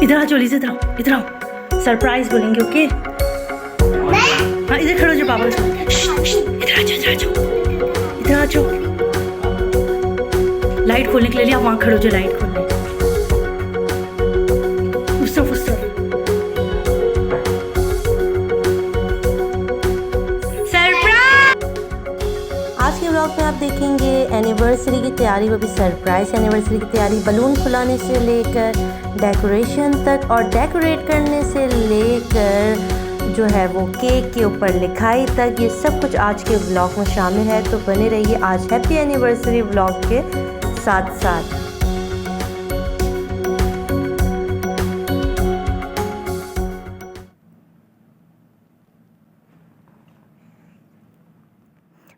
इधर आ जोली से, इधर आओ, सरप्राइज बोलेंगे, ओके? हाँ इधर खड़ो जो पापा, इधर आ जाओ, इधर आ जाओ, इधर आ जाओ। लाइट खोलने के लिए आप वहाँ खड़ो जो, लाइट खोलने उस तरफ, उस तरफ। आज के व्लॉग में आप देखेंगे एनिवर्सरी की तैयारी, वो भी सरप्राइज एनिवर्सरी की तैयारी, बलून फुलाने से लेकर डेकोरेशन तक, और डेकोरेट करने से लेकर जो है वो केक के ऊपर लिखाई तक, ये सब कुछ आज के व्लॉग में शामिल है। तो बने रहिए आज हैप्पी एनिवर्सरी व्लॉग के साथ साथ।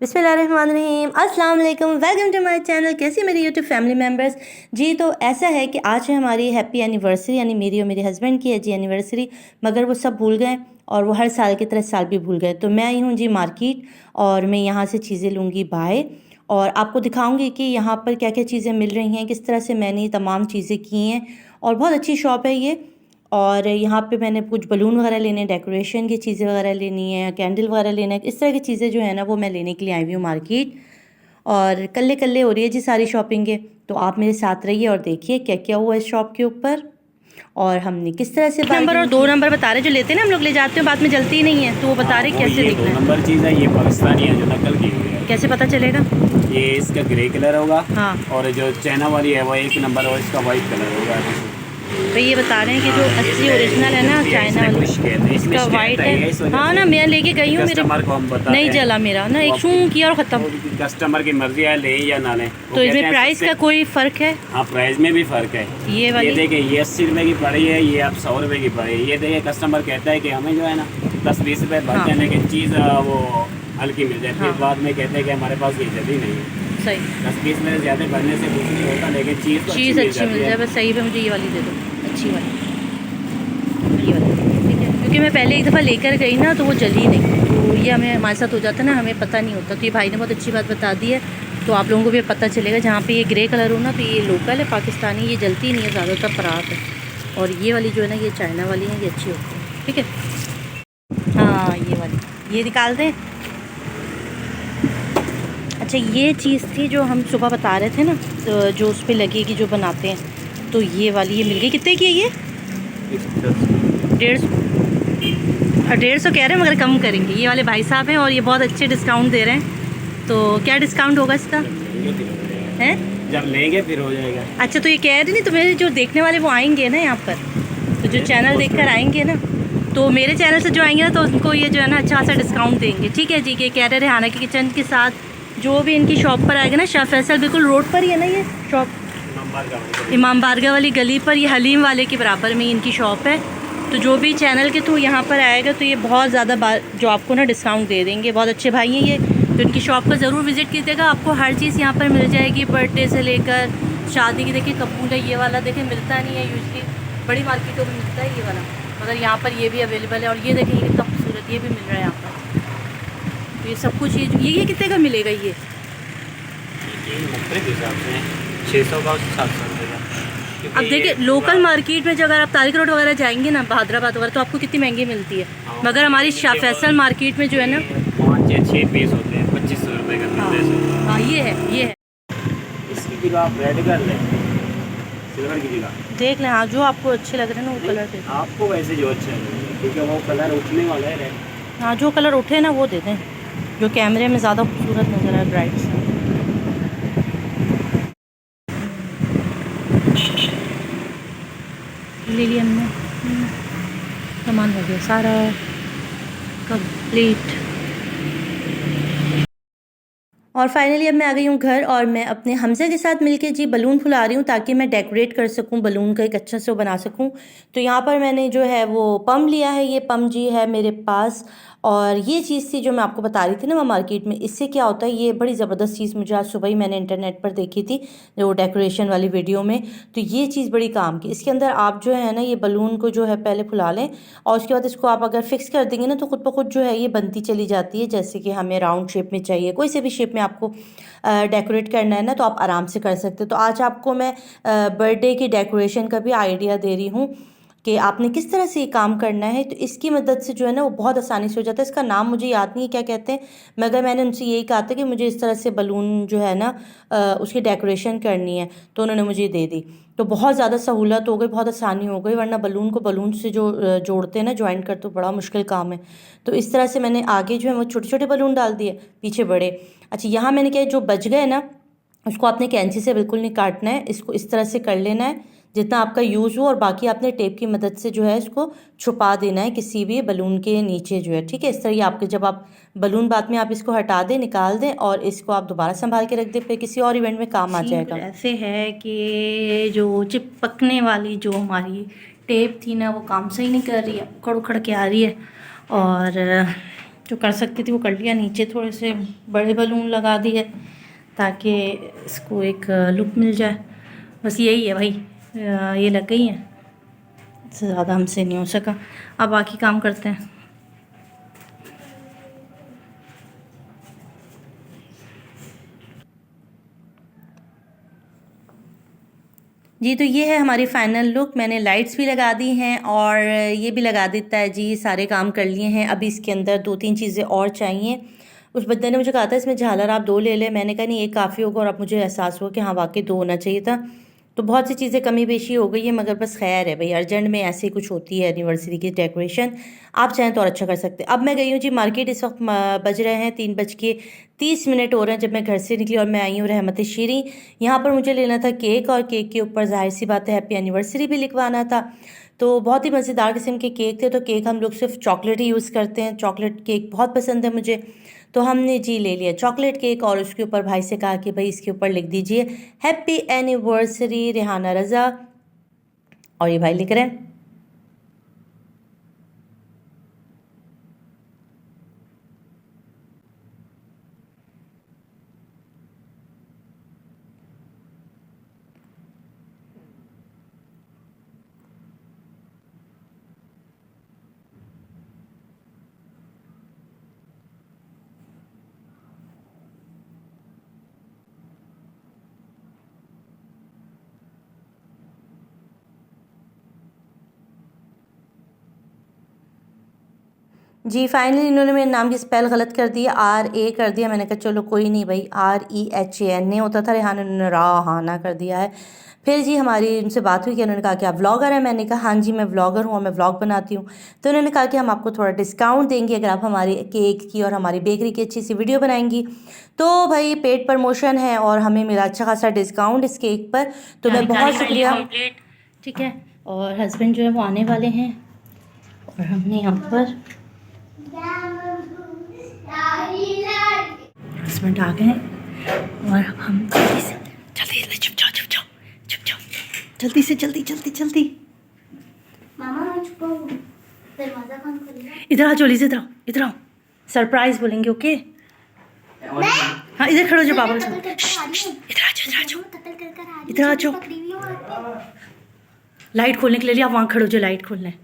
बिस्मिल्लाहिर्रहमानिर्रहीम, अस्सलाम वालेकुम, वेलकम टू माय चैनल। कैसी मेरी यूट्यूब फैमिली मेम्बर्स जी। तो ऐसा है कि आज है हमारी हैप्पी एनिवर्सरी, यानी मेरी और मेरे हस्बैंड की है जी एनिवर्सरी, मगर वो सब भूल गए और वो हर साल की तरह साल भी भूल गए। तो मैं आई हूँ जी मार्केट, और मैं यहाँ से चीज़ें लूँगी बाय, और आपको दिखाऊँगी कि यहाँ पर क्या क्या चीज़ें मिल रही हैं, किस तरह से मैंने तमाम चीज़ें की हैं। और बहुत अच्छी शॉप है ये, और यहाँ पे मैंने कुछ बलून वगैरह लेने, डेकोरेशन की चीज़ें वगैरह लेनी है, कैंडल वगैरह लेना है, इस तरह की चीज़ें जो है ना वो मैं लेने के लिए आई हुई हूँ मार्केट। और कल्ले कल्ले हो रही है जी सारी शॉपिंग के। तो आप मेरे साथ रहिए और देखिए क्या क्या हुआ इस शॉप के ऊपर, और हमने किस तरह से नंबर और 2 नंबर बता रहे जो लेते हैं ना हम लोग, ले जाते हैं बाद में जलती ही नहीं है, तो वो बता रहे कैसे देखना है। नंबर चीज़ है, ये पाकिस्तानी है जो नकल की हुई है। कैसे पता चलेगा? ये इसका ग्रे कलर होगा, हाँ, और जो चाइना वाली है वो 1 नंबर, और इसका वाइट कलर होगा। तो ये बता रहे हैं कि जो असली ओरिजिनल है ना चाइना वाला, इसका वाइट है। हाँ ना, मैं लेके गई हूँ, मेरे नहीं जला मेरा ना, एक शू किया और ख़त्म। कस्टमर की मर्जी है, ले या ना ले। तो इसमें प्राइस का कोई फ़र्क है? हाँ, प्राइस में भी फ़र्क है। ये वाली देखिए, ये 80 रुपये की पड़ी है, ये आप 100 रुपये की पड़ी है। ये देखिए कस्टमर कहता है कि हमें जो है ना 10-20 रुपये बढ़ जाने की चीज़ वो हल्की मिल जाए, फिर बाद में कहते हैं कि हमारे पास ये जल्दी नहीं है। सही, 10-20 में ज़्यादा बढ़ने से कुछ नहीं होता, लेकिन चीज़ अच्छी मिल जाए बस। सही पे मुझे ये वाली दे दो, अच्छी वाली, ये वाली, ठीक है? क्योंकि मैं पहले एक दफ़ा लेकर गई ना तो वो जली नहीं, तो ये हमें हमारे साथ हो जाता ना, हमें पता नहीं होता। तो ये भाई ने बहुत अच्छी बात बता दी है, तो आप लोगों को भी पता चलेगा। जहाँ पे ये ग्रे कलर हो ना, तो ये लोकल है, पाकिस्तानी, ये जलती नहीं है ज़्यादातर, परात है। और ये वाली जो है ना, ये चाइना वाली है, ये अच्छी होती है, ठीक है? हाँ, ये वाली ये निकाल दें। अच्छा, ये चीज़ थी जो हम सुबह बता रहे थे ना, तो जो उस पर लगेगी, जो बनाते हैं, तो ये वाली ये मिल गई। कितने की है ये? 150 कह रहे हैं, मगर कम करेंगे। ये वाले भाई साहब हैं और ये बहुत अच्छे डिस्काउंट दे रहे हैं। तो क्या डिस्काउंट होगा इसका? हैं? जब लेंगे फिर हो जाएगा। अच्छा, तो ये कह रही नहीं, तो मेरे जो देखने वाले वो आएंगे ना यहाँ पर, तो जो चैनल देखकर आएंगे ना, तो मेरे चैनल से जो आएंगे ना, तो उनको ये जो है ना अच्छा खासा डिस्काउंट देंगे, ठीक है जी? ये कह रहे रेहाना की किचन के साथ जो भी इनकी शॉप पर आएगा ना, शाह फैसल बिल्कुल रोड पर ही है ना ये शॉप, इमाम बारगाह वाली गली पर, ये हलीम वाले के बराबर में इनकी शॉप है। तो जो भी चैनल के थ्रू यहाँ पर आएगा तो ये बहुत ज़्यादा जो आपको ना डिस्काउंट दे देंगे। बहुत अच्छे भाई हैं ये, तो इनकी शॉप को ज़रूर विज़िट कीजिएगा, आपको हर चीज़ यहाँ पर मिल जाएगी, बर्थडे से लेकर शादी की। देखिए कपूल है ये वाला, देखिए मिलता नहीं है यूजली, बड़ी मार्केटों में मिलता है ये वाला, मगर यहाँ पर ये भी अवेलेबल है। और ये देखिए कितना खूबसूरत, ये भी मिल रहा है यहाँ पर। तो ये सब कुछ ये कितने का मिलेगा? ये मुख्तलिफ हिसाब से 600 का, 700 रुपये का। अब देखिए लोकल मार्केट में जो अगर आप तारिक रोड वगैरह जाएंगे ना, बहादराबाद वगैरह, तो आपको कितनी महंगी मिलती है, मगर हमारी शाह फैसल मार्केट में जो है ना 5-6 पीस होते हैं, 2500 रुपये का मिलता है। हाँ, ये है, ये है। इसकी जगह आप रेड कर लें, सिल्वर की जगह देख लें, हाँ जो आपको अच्छे लग रहे हैं ना वो कलर दे दें। आपको वैसे जो अच्छा लगे, क्योंकि वो कलर उठने वाला है रेड। हाँ, जो कलर उठे ना वो दे दें, जो कैमरे में ज़्यादा खूबसूरत नज़र आए, ब्राइट सा। ले लिया हमने, सामान हो गया सारा कंप्लीट। और फाइनली अब मैं आ गई हूँ घर, और मैं अपने हमज़ा के साथ मिलके जी बलून फुला रही हूँ ताकि मैं डेकोरेट कर सकूँ, बलून का एक अच्छा से बना सकूँ। तो यहाँ पर मैंने जो है वो पम लिया है, ये पम जी है मेरे पास। और ये चीज़ थी जो मैं आपको बता रही थी ना, मैं मार्केट में, इससे क्या होता है, ये बड़ी ज़बरदस्त चीज़ मुझे आज सुबह ही मैंने इंटरनेट पर देखी थी, जो डेकोरेशन वाली वीडियो में। तो ये चीज़ बड़ी काम की। इसके अंदर आप जो है ना ये बलून को जो है पहले फुला लें, और उसके बाद इसको आप अगर फिक्स कर देंगे ना, तो खुद ब खुद जो है ये बनती चली जाती है। जैसे कि हमें राउंड शेप में चाहिए, कोई से भी शेप में आपको डेकोरेट करना है ना, तो आप आराम से कर सकते हो। तो आज आपको मैं बर्थडे की डेकोरेशन का भी आइडिया दे रही हूँ। कि आपने किस तरह से ये काम करना है, तो इसकी मदद से जो है ना वो बहुत आसानी से हो जाता है। इसका नाम मुझे याद नहीं है क्या कहते हैं, मगर मैंने उनसे यही कहा था कि मुझे इस तरह से बलून जो है ना उसकी डेकोरेशन करनी है, तो उन्होंने मुझे दे दी। तो बहुत ज़्यादा सहूलत हो गई, बहुत आसानी हो गई, वरना बलून को बलून से जो जोड़ते हैं ना, ज्वाइंट करते, तो बड़ा मुश्किल काम है। तो इस तरह से मैंने आगे जो है वो छोटे छोटे बलून डाल दिए, पीछे बड़े। अच्छा, यहाँ मैंने क्या, जो बच गए ना उसको आपने कैंची से बिल्कुल नहीं काटना है, इसको इस तरह से कर लेना है जितना आपका यूज़ हो, और बाकी आपने टेप की मदद से जो है इसको छुपा देना है किसी भी बलून के नीचे जो है, ठीक है। इस तरह ये आपके, जब आप बलून बाद में आप इसको हटा दें, निकाल दें, और इसको आप दोबारा संभाल के रख दें, फिर किसी और इवेंट में काम आ जाएगा। ऐसे है कि जो चिपकने वाली जो हमारी टेप थी ना, वो काम सही नहीं कर रही है, उखड़ उखड़ के आ रही है, और जो कर सकती थी वो कर लिया। नीचे थोड़े से बड़े बलून लगा दिए ताकि इसको एक लुक मिल जाए, बस यही है भाई। ये लग गई हैं, इससे ज़्यादा हमसे नहीं हो सका। अब बाकी काम करते हैं। जी, तो ये है हमारी फ़ाइनल लुक। मैंने लाइट्स भी लगा दी हैं और ये भी लगा देता है जी, सारे काम कर लिए हैं। अभी इसके अंदर 2-3 चीज़ें और चाहिए। उस बंदे ने मुझे कहा था इसमें झालर आप 2 ले लें, मैंने कहा नहीं, एक काफ़ी होगा, और अब मुझे एहसास हुआ कि हाँ वाकई 2 होना चाहिए था। तो बहुत सी चीज़ें कमी बेशी हो गई है, मगर बस खैर है भाई, अर्जेंट में ऐसे कुछ होती है एनिवर्सरी की डेकोरेशन। आप चाहें तो और अच्छा कर सकते हैं। अब मैं गई हूँ जी मार्केट, इस वक्त बज रहे हैं 3:30 हो रहे हैं जब मैं घर से निकली, और मैं आई हूँ रहमत शीरी। यहाँ पर मुझे लेना था केक, और केक के ऊपर जाहिर सी बात है हैप्पी एनिवर्सरी भी लिखवाना था। तो बहुत ही मज़ेदार किस्म के केक थे। तो केक हम लोग सिर्फ चॉकलेट ही यूज़ करते हैं, चॉकलेट केक बहुत पसंद है मुझे। तो हमने जी ले लिया चॉकलेट केक, और उसके ऊपर भाई से कहा कि भाई इसके ऊपर लिख दीजिए हैप्पी एनिवर्सरी रेहाना रज़ा, और ये भाई लिख रहे हैं। जी फाइनली इन्होंने मेरे नाम की स्पेल गलत कर दिया, RA कर दिया। मैंने कहा चलो कोई नहीं भाई, REHANA होता था, रेहाना ने राहाना कर दिया है। फिर जी हमारी उनसे बात हुई कि उन्होंने कहा कि आप व्लॉगर हैं। मैंने कहा हाँ जी मैं व्लॉगर हूँ और मैं व्लॉग बनाती हूँ। तो उन्होंने कहा कि हम आपको थोड़ा डिस्काउंट देंगे अगर आप हमारी केक की और हमारी बेकरी की अच्छी सी वीडियो बनाएंगी। तो भाई पेड प्रमोशन है और हमें मिला अच्छा खासा डिस्काउंट इस केक पर, तो मैं बहुत शुक्रिया। ठीक है, और हस्बैंड जो है वो आने वाले हैं, और हमने यहाँ पर हस्बैंड आ गए, और हम जल्दी से छुप जाओ जल्दी से जल्दी। मामा मैं छुपा हूँ, दरवाजा कौन खोलेगा? इधर आ जोली से, इधर आओ, सरप्राइज बोलेंगे, ओके? हाँ इधर खड़ो जो बाबा, इधर आ जाओ। लाइट खोलने के लिए आप वहाँ खड़ो जो लाइट खोलना है,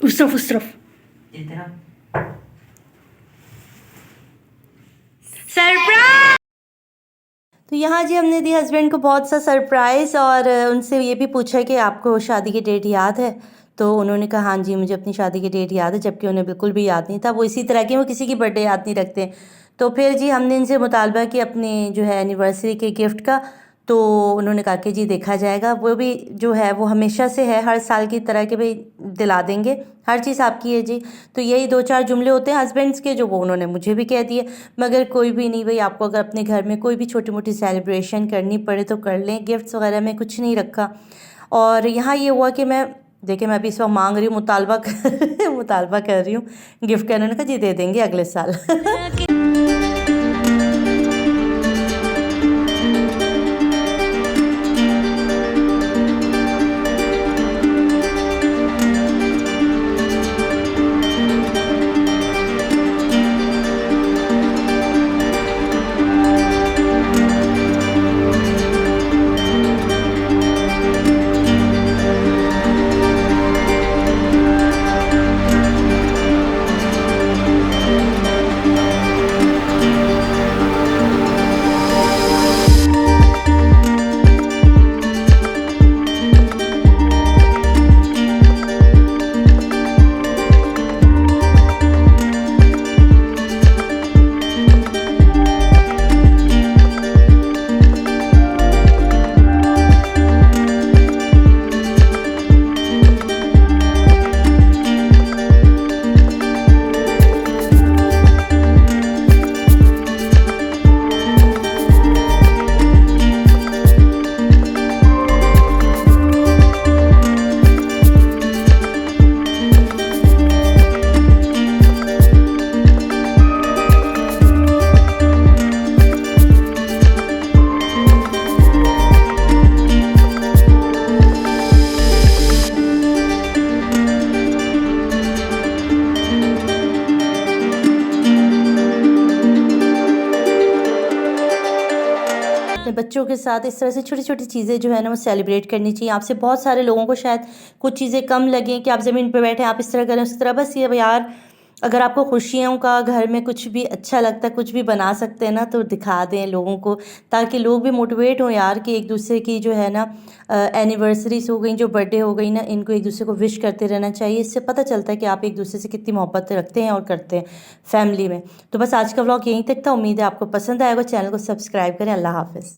उस तरफ। सरप्राइज। तो यहाँ जी हमने दी हस्बैंड को बहुत सा सरप्राइज़, और उनसे ये भी पूछा कि आपको शादी की डेट याद है। तो उन्होंने कहा हाँ जी मुझे अपनी शादी की डेट याद है, जबकि उन्हें बिल्कुल भी याद नहीं था। वो इसी तरह के, वो किसी की बर्थडे याद नहीं रखते। तो फिर जी हमने इनसे मुतालबा किया अपनी जो है एनिवर्सरी के गिफ्ट का। तो उन्होंने कहा कि जी देखा जाएगा, वो भी जो है वो हमेशा से है हर साल की तरह के, भाई दिला देंगे, हर चीज़ आपकी है जी। तो यही 2-4 जुमले होते हैं हस्बैंड्स के, जो वो उन्होंने मुझे भी कह दिए। मगर कोई भी नहीं भाई, आपको अगर अपने घर में कोई भी छोटी मोटी सेलिब्रेशन करनी पड़े तो कर लें, गिफ्ट्स वगैरह में कुछ नहीं रखा। और यहाँ ये हुआ कि मैं देखिए मैं अभी इस वक्त मांग रही हूँ, मुतालबा कर रही हूँ गिफ्ट का। उन्होंने कहा जी दे देंगे अगले साल। अपने बच्चों के साथ इस तरह से छोटी छोटी चीज़ें जो है ना वो सेलिब्रेट करनी चाहिए। आपसे बहुत सारे लोगों को शायद कुछ चीज़ें कम लगें कि आप ज़मीन पर बैठे आप इस तरह करें उस तरह, बस ये यार अगर आपको खुशियों का घर में कुछ भी अच्छा लगता है, कुछ भी बना सकते हैं ना, तो दिखा दें लोगों को, ताकि लोग भी मोटिवेट हों यार कि एक दूसरे की जो है ना एनिवर्सरीज हो गई, जो बर्थडे हो गई ना, इनको एक दूसरे को विश करते रहना चाहिए। इससे पता चलता है कि आप एक दूसरे से कितनी मोहब्बत रखते हैं और करते हैं फैमिली में। तो बस आज का व्लॉग यहीं तक था। उम्मीद है आपको पसंद आएगा। चैनल को सब्सक्राइब करें। अल्लाह हाफ़िज़।